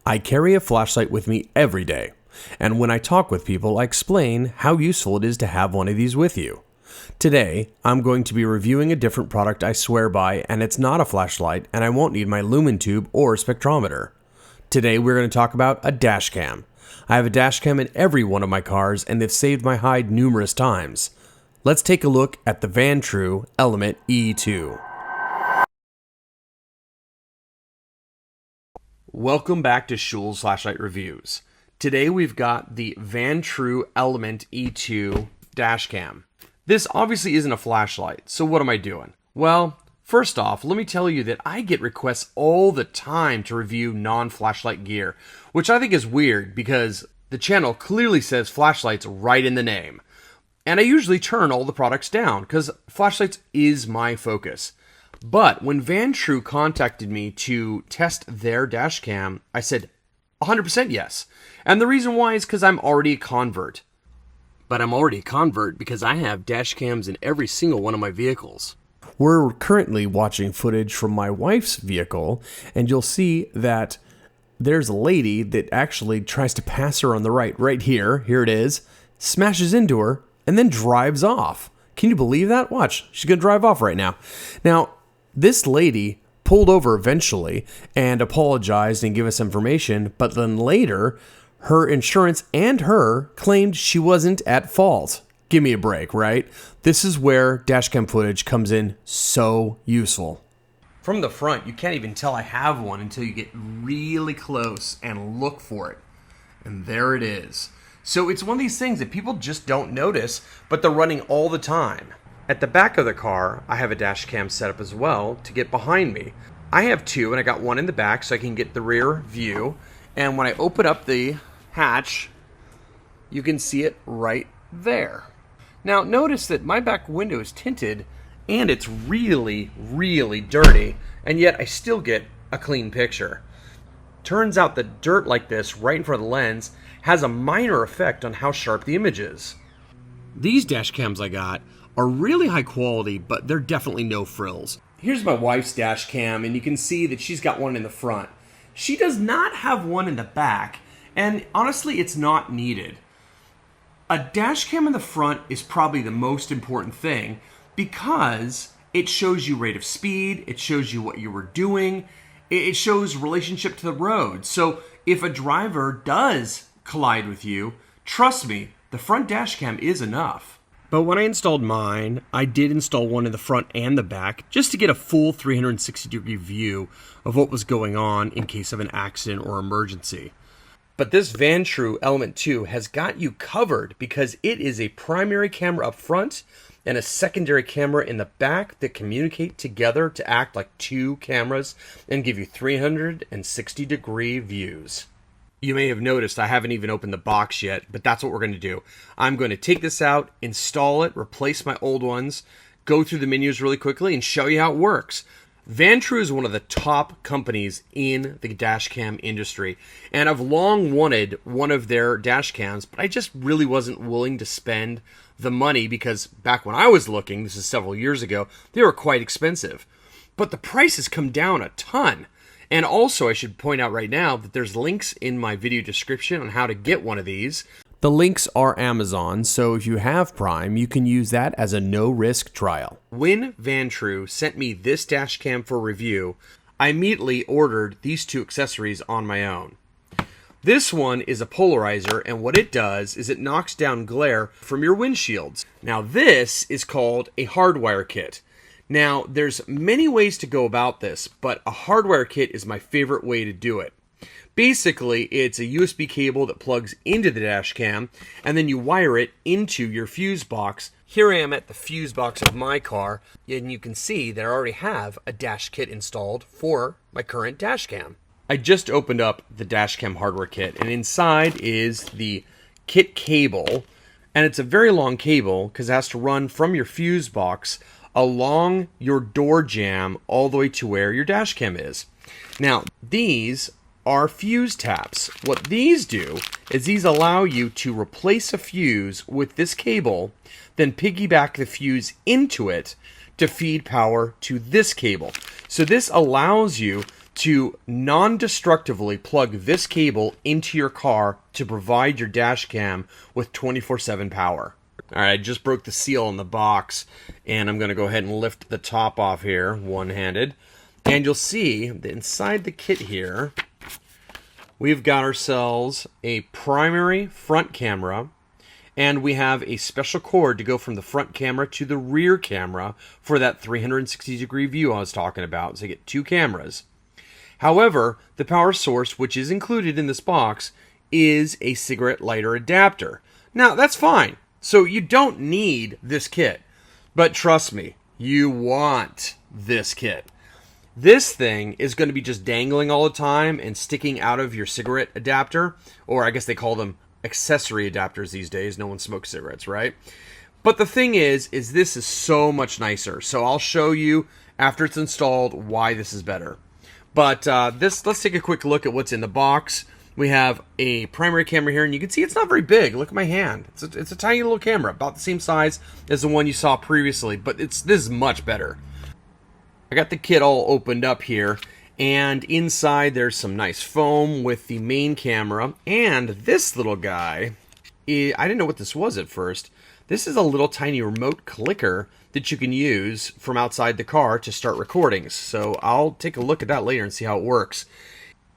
I carry a flashlight with me every day, and when I talk with people, I explain how useful it is to have one of these with you. Today, I'm going to be reviewing a different product I swear by, and it's not a flashlight, and I won't need my lumen tube or spectrometer. Today, we're going to talk about a dash cam. I have a dash cam in every one of my cars, and they've saved my hide numerous times. Let's take a look at the VanTrue Element E2. Welcome back to Schul's Flashlight Reviews. Today we've got the VanTrue Element E2 dash cam. This obviously isn't a flashlight, so what am I doing? Well, first off, let me tell you that I get requests all the time to review non-flashlight gear, which I think is weird because the channel clearly says flashlights right in the name. And I usually turn all the products down because flashlights is my focus. But when VanTrue contacted me to test their dash cam, I said 100% yes. And the reason why is because I'm already a convert. But I'm already a convert because I have dash cams in every single one of my vehicles. We're currently watching footage from my wife's vehicle, and you'll see that there's a lady that actually tries to pass her on the right here. Here it is. Smashes into her and then drives off. Can you believe that? Watch. She's going to drive off right now. Now, this lady pulled over eventually and apologized and gave us information, but then later, her insurance and her claimed she wasn't at fault. Give me a break, right? This is where dashcam footage comes in so useful. From the front, you can't even tell I have one until you get really close and look for it. And there it is. So it's one of these things that people just don't notice, but they're running all the time. At the back of the car, I have a dash cam set up as well to get behind me. I have two, and I got one in the back so I can get the rear view. And when I open up the hatch, you can see it right there. Now, notice that my back window is tinted, and it's really, really dirty, and yet I still get a clean picture. Turns out that dirt like this right in front of the lens has a minor effect on how sharp the image is. These dash cams I got are really high quality, but they're definitely no frills. Here's my wife's dash cam, and you can see that she's got one in the front. She does not have one in the back, and honestly, it's not needed. A dash cam in the front is probably the most important thing because it shows you rate of speed, it shows you what you were doing, it shows relationship to the road. So if a driver does collide with you, trust me, the front dash cam is enough. But when I installed mine, I did install one in the front and the back just to get a full 360-degree view of what was going on in case of an accident or emergency. But this VanTrue Element 2 has got you covered because it is a primary camera up front and a secondary camera in the back that communicate together to act like two cameras and give you 360-degree views. You may have noticed I haven't even opened the box yet, but that's what we're going to do. I'm going to take this out, install it, replace my old ones, go through the menus really quickly, and show you how it works. VanTrue is one of the top companies in the dashcam industry, and I've long wanted one of their dashcams, but I just really wasn't willing to spend the money because back when I was looking, this is several years ago, they were quite expensive. But the price has come down a ton. And also, I should point out right now that there's links in my video description on how to get one of these. The links are Amazon, so if you have Prime, you can use that as a no-risk trial. When VanTrue sent me this dash cam for review, I immediately ordered these two accessories on my own. This one is a polarizer, and what it does is it knocks down glare from your windshields. Now, this is called a Hardwire kit. Now, there's many ways to go about this, but a Hardwire kit is my favorite way to do it. Basically, it's a USB cable that plugs into the dash cam, and then you wire it into your fuse box. Here I am at the fuse box of my car, and you can see that I already have a dash kit installed for my current dash cam. I just opened up the dash cam hardware kit, and inside is the kit cable, and it's a very long cable because it has to run from your fuse box along your door jamb all the way to where your dash cam is. Now, these are fuse taps. What these do is these allow you to replace a fuse with this cable, then piggyback the fuse into it to feed power to this cable. So this allows you to non-destructively plug this cable into your car to provide your dash cam with 24/7 power. All right, I just broke the seal on the box, and I'm going to go ahead and lift the top off here, one-handed. And you'll see that inside the kit here, we've got ourselves a primary front camera, and we have a special cord to go from the front camera to the rear camera for that 360-degree view I was talking about. So you get two cameras. However, the power source, which is included in this box, is a cigarette lighter adapter. Now, that's fine. So you don't need this kit. But trust me, you want this kit. This thing is going to be just dangling all the time and sticking out of your cigarette adapter, or I guess they call them accessory adapters these days. No one smokes cigarettes, right? But the thing is this is so much nicer. So I'll show you after it's installed why this is better. But let's take a quick look at what's in the box. We have a primary camera here, and you can see it's not very big. Look at my hand. It's a tiny little camera, about the same size as the one you saw previously, but this is much better. I got the kit all opened up here, and inside there's some nice foam with the main camera, and this little guy, I didn't know what this was at first. This is a little tiny remote clicker that you can use from outside the car to start recordings. So I'll take a look at that later and see how it works.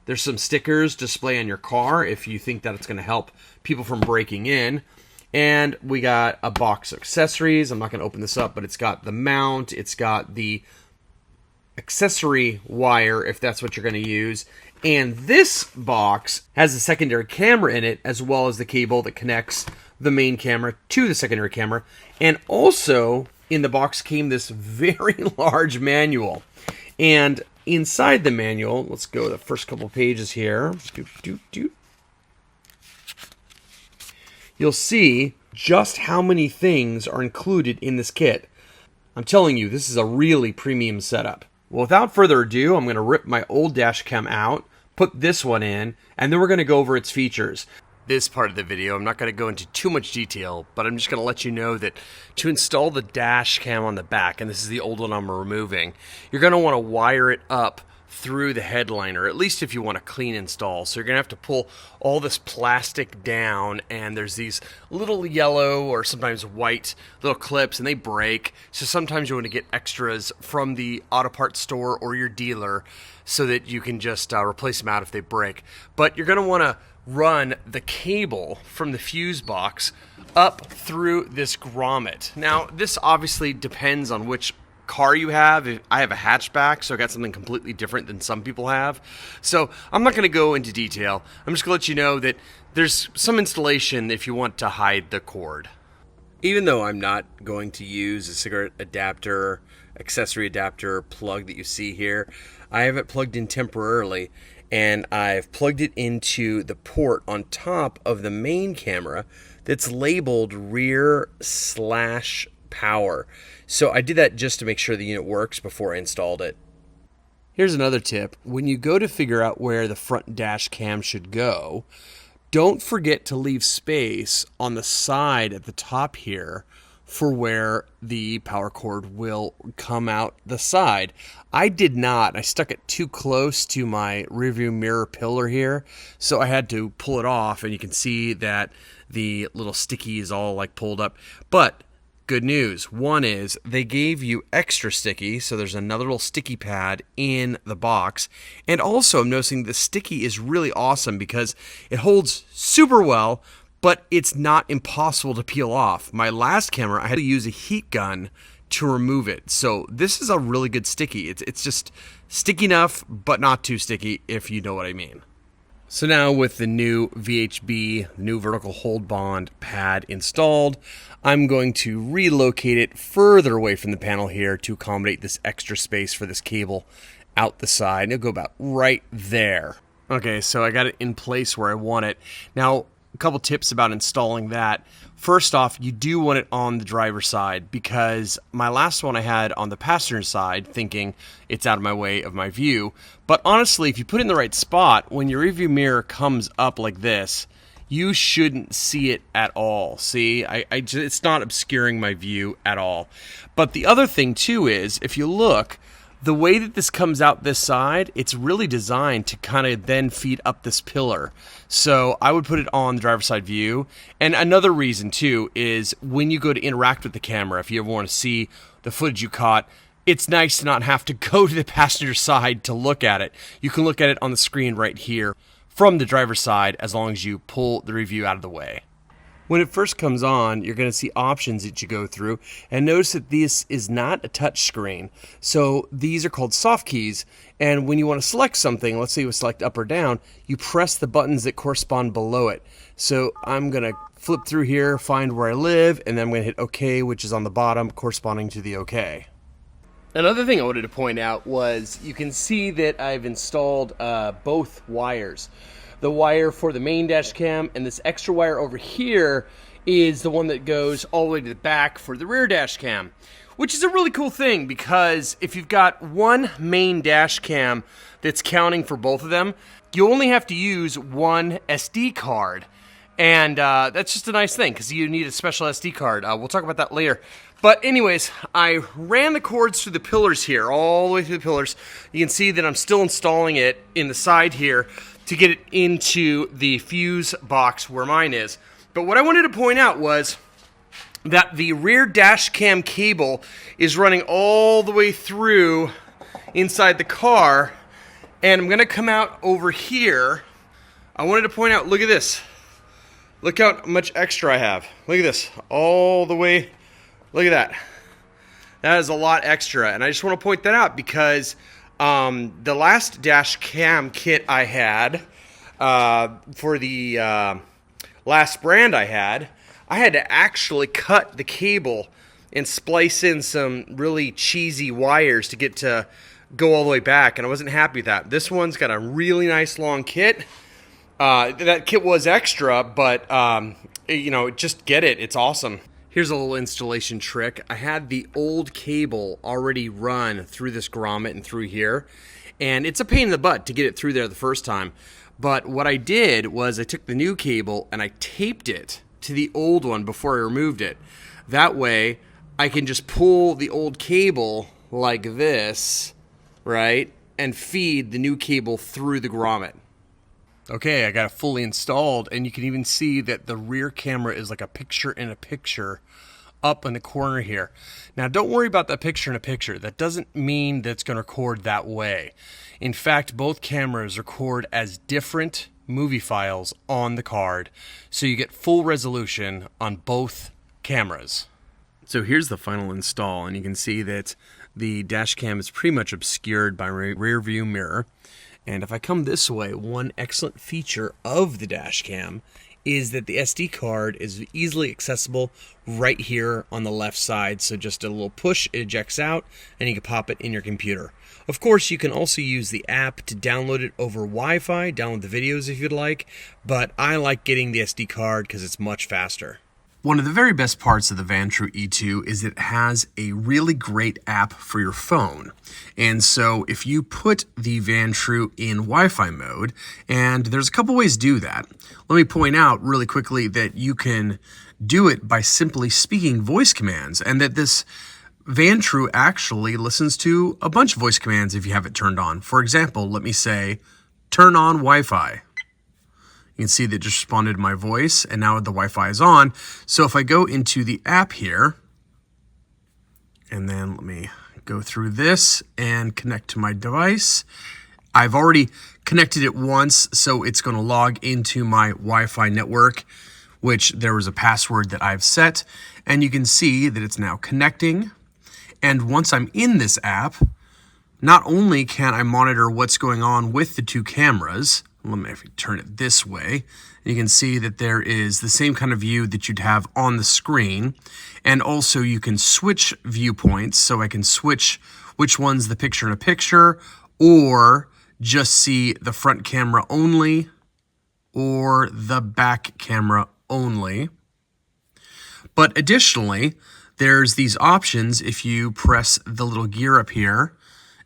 There's some stickers display on your car if you think that it's going to help people from breaking in. And we got a box of accessories. I'm not going to open this up, but it's got the mount. It's got the accessory wire, if that's what you're going to use. And this box has a secondary camera in it, as well as the cable that connects the main camera to the secondary camera. And also, in the box came this very large manual. And inside the manual, let's go to the first couple pages here. You'll see just how many things are included in this kit. I'm telling you, this is a really premium setup. Well, without further ado, I'm going to rip my old dash cam out, put this one in, and then we're going to go over its features. This part of the video, I'm not going to go into too much detail, but I'm just going to let you know that to install the dash cam on the back, and this is the old one I'm removing, you're going to want to wire it up through the headliner, at least if you want a clean install. So you're going to have to pull all this plastic down, and there's these little yellow or sometimes white little clips, and they break. So sometimes you want to get extras from the auto parts store or your dealer so that you can just replace them out if they break. But you're going to want to run the cable from the fuse box up through this grommet. Now, this obviously depends on which car you have. I have a hatchback, so I got something completely different than some people have. So I'm not going to go into detail. I'm just going to let you know that there's some installation if you want to hide the cord. Even though I'm not going to use a cigarette adapter, accessory adapter plug that you see here, I have it plugged in temporarily, and I've plugged it into the port on top of the main camera that's labeled rear/power. So I did that just to make sure the unit works before I installed it. Here's another tip. When you go to figure out where the front dash cam should go, don't forget to leave space on the side at the top here for where the power cord will come out the side. I did not. I stuck it too close to my rearview mirror pillar here, so I had to pull it off, and you can see that the little sticky is all like pulled up. But good news. One is they gave you extra sticky, so there's another little sticky pad in the box. And also I'm noticing the sticky is really awesome because it holds super well, but it's not impossible to peel off. My last camera, I had to use a heat gun to remove it. So this is a really good sticky. It's just sticky enough, but not too sticky, if you know what I mean. So now with the new VHB, new vertical hold bond pad installed, I'm going to relocate it further away from the panel here to accommodate this extra space for this cable out the side. It'll go about right there. Okay, so I got it in place where I want it. Now, a couple tips about installing that. First off, you do want it on the driver's side, because my last one I had on the passenger side, thinking it's out of my way of my view. But honestly, if you put it in the right spot, when your rearview mirror comes up like this, you shouldn't see it at all. See, it's not obscuring my view at all. But the other thing too is, if you look, The way that this comes out this side, it's really designed to kind of then feed up this pillar. So I would put it on the driver's side view. And another reason too is when you go to interact with the camera, if you ever want to see the footage you caught, it's nice to not have to go to the passenger side to look at it. You can look at it on the screen right here from the driver's side as long as you pull the review out of the way. When it first comes on, you're going to see options that you go through, and notice that this is not a touch screen. So these are called soft keys, and when you want to select something, let's say you select up or down, you press the buttons that correspond below it. So I'm going to flip through here, find where I live, and then I'm going to hit OK, which is on the bottom, corresponding to the OK. Another thing I wanted to point out was you can see that I've installed both wires. The wire for the main dash cam and this extra wire over here is the one that goes all the way to the back for the rear dash cam, which is a really cool thing because if you've got one main dash cam that's counting for both of them, you only have to use one SD card. And that's just a nice thing because you need a special SD card. We'll talk about that later. But anyways, I ran the cords through the pillars here, all the way through the pillars. You can see that I'm still installing it in the side here to get it into the fuse box where mine is. But what I wanted to point out was that the rear dash cam cable is running all the way through inside the car. And I'm going to come out over here. I wanted to point out, look at this. Look how much extra I have. Look at this, all the way. Look at that. That is a lot extra. And I just want to point that out because the last dash cam kit I had for the last brand I had to actually cut the cable and splice in some really cheesy wires to get to go all the way back, and I wasn't happy with that. This one's got a really nice long kit. That kit was extra, but you know, just get it. It's awesome. Here's a little installation trick. I had the old cable already run through this grommet and through here, and it's a pain in the butt to get it through there the first time. But what I did was I took the new cable and I taped it to the old one before I removed it. That way, I can just pull the old cable like this, right, and feed the new cable through the grommet. Okay, I got it fully installed, and you can even see that the rear camera is like a picture in a picture up in the corner here. Now, don't worry about that picture in a picture. That doesn't mean that it's going to record that way. In fact, both cameras record as different movie files on the card, so you get full resolution on both cameras. So here's the final install, and you can see that the dash cam is pretty much obscured by rear view mirror. And if I come this way, one excellent feature of the dash cam is that the SD card is easily accessible right here on the left side. So just a little push, it ejects out, and you can pop it in your computer. Of course, you can also use the app to download it over Wi-Fi, download the videos if you'd like, but I like getting the SD card because it's much faster. One of the very best parts of the VanTrue E2 is that it has a really great app for your phone. And so if you put the VanTrue in Wi-Fi mode, and there's a couple ways to do that. Let me point out really quickly that you can do it by simply speaking voice commands, and that this VanTrue actually listens to a bunch of voice commands if you have it turned on. For example, let me say, turn on Wi-Fi. You can see that it just responded to my voice, and now the Wi-Fi is on. So if I go into the app here, and then let me go through this and connect to my device. I've already connected it once, so it's going to log into my Wi-Fi network, which there was a password that I've set. And you can see that it's now connecting. And once I'm in this app, not only can I monitor what's going on with the two cameras, let me turn it this way. You can see that there is the same kind of view that you'd have on the screen. And also you can switch viewpoints, so I can switch which one's the picture in a picture, or just see the front camera only, or the back camera only. But additionally, there's these options if you press the little gear up here.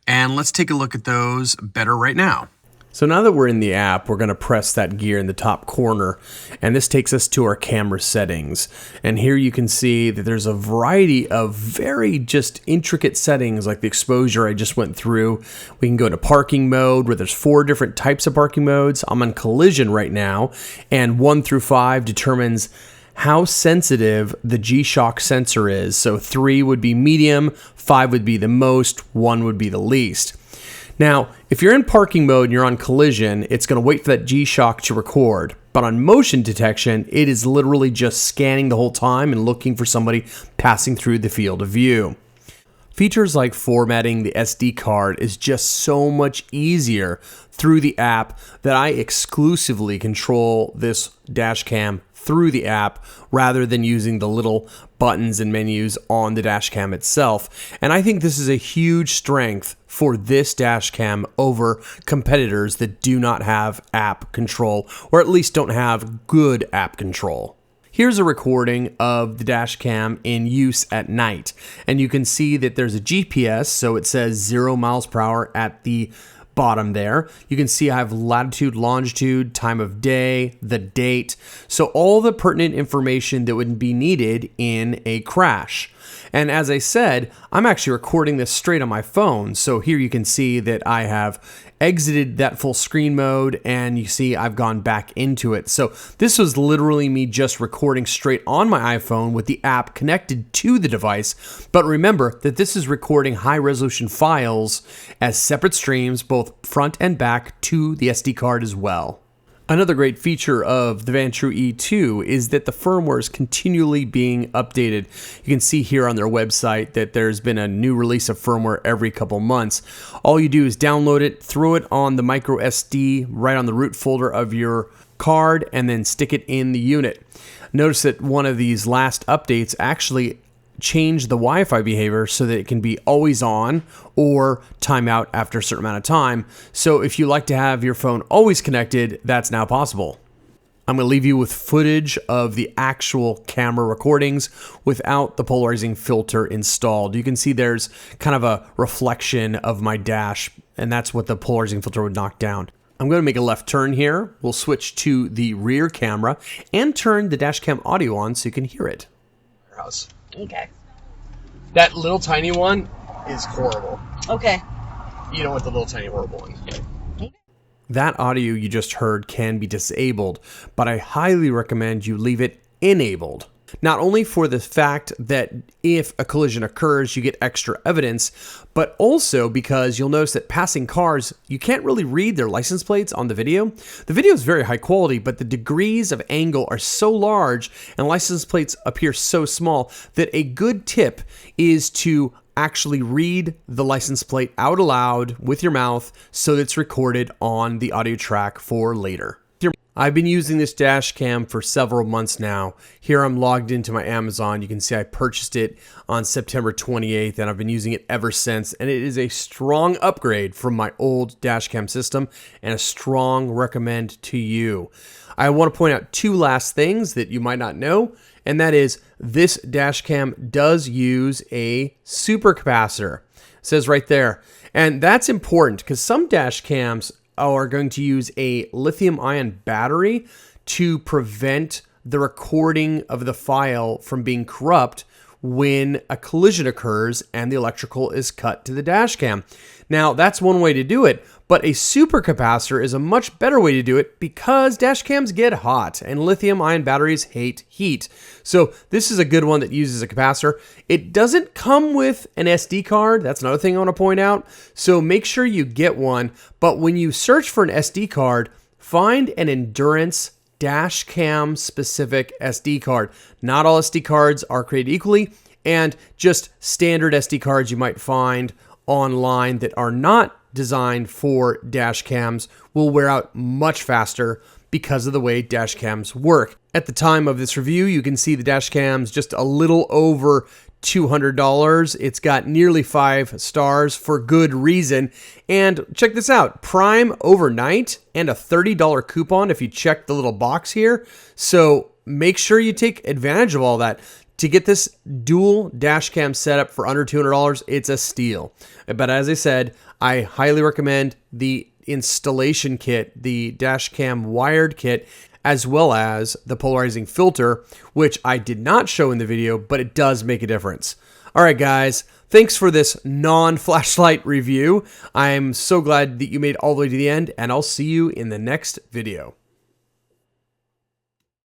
And let's take a look at those better right now. So now that we're in the app, we're going to press that gear in the top corner, and this takes us to our camera settings. And here you can see that there's a variety of very just intricate settings, like the exposure I just went through. We can go into parking mode, where there's 4 different types of parking modes. I'm on collision right now, and 1 through 5 determines how sensitive the G-Shock sensor is. So 3 would be medium, 5 would be the most, 1 would be the least. Now, if you're in parking mode and you're on collision, it's going to wait for that G-Shock to record. But on motion detection, it is literally just scanning the whole time and looking for somebody passing through the field of view. Features like formatting the SD card is just so much easier through the app that I exclusively control this dash cam through the app rather than using the little buttons and menus on the dash cam itself. And I think this is a huge strength for this dash cam over competitors that do not have app control, or at least don't have good app control. Here's a recording of the dash cam in use at night, and you can see that there's a GPS, so it says 0 miles per hour at the bottom there. You can see I have latitude, longitude, time of day, the date, so all the pertinent information that would be needed in a crash. And as I said, I'm actually recording this straight on my phone. So here you can see that I have exited that full screen mode, and you see I've gone back into it. So this was literally me just recording straight on my iPhone with the app connected to the device. But remember that this is recording high resolution files as separate streams, both front and back, to the SD card as well. Another great feature of the VanTrue E2 is that the firmware is continually being updated. You can see here on their website that there's been a new release of firmware every couple months. All you do is download it, throw it on the micro SD right on the root folder of your card, and then stick it in the unit. Notice that one of these last updates actually change the Wi-Fi behavior so that it can be always on or time out after a certain amount of time. So if you like to have your phone always connected, that's now possible. I'm going to leave you with footage of the actual camera recordings without the polarizing filter installed. You can see there's kind of a reflection of my dash, and that's what the polarizing filter would knock down. I'm going to make a left turn here. We'll switch to the rear camera and turn the dash cam audio on so you can hear it. Okay. That little tiny one is horrible. Okay. You don't want the little tiny horrible one. That audio you just heard can be disabled, but I highly recommend you leave it enabled. Not only for the fact that if a collision occurs, you get extra evidence, but also because you'll notice that passing cars, you can't really read their license plates on the video. The video is very high quality, but the degrees of angle are so large and license plates appear so small that a good tip is to actually read the license plate out aloud with your mouth so that it's recorded on the audio track for later. I've been using this dash cam for several months now. Here I'm logged into my Amazon. You can see I purchased it on September 28th, and I've been using it ever since. And it is a strong upgrade from my old dash cam system and a strong recommend to you. I want to point out 2 last things that you might not know, and that is this dash cam does use a super capacitor. It says right there. And that's important because some dash cams are going to use a lithium-ion battery to prevent the recording of the file from being corrupt when a collision occurs and the electrical is cut to the dash cam. Now, that's one way to do it, but a supercapacitor is a much better way to do it because dash cams get hot and lithium-ion batteries hate heat. So this is a good one that uses a capacitor. It doesn't come with an SD card. That's another thing I want to point out. So make sure you get one, but when you search for an SD card, find an Endurance dash cam specific SD card. Not all SD cards are created equally, and just standard SD cards you might find online that are not designed for dash cams will wear out much faster because of the way dash cams work. At the time of this review, you can see the dash cam's just a little over $200. It's got nearly 5 stars for good reason. And check this out, Prime overnight and a $30 coupon if you check the little box here. So make sure you take advantage of all that. To get this dual dash cam setup for under $200, it's a steal. But as I said, I highly recommend the installation kit, the Dashcam wired kit, as well as the polarizing filter, which I did not show in the video, but it does make a difference. All right, guys, thanks for this non-flashlight review. I'm so glad that you made it all the way to the end, and I'll see you in the next video.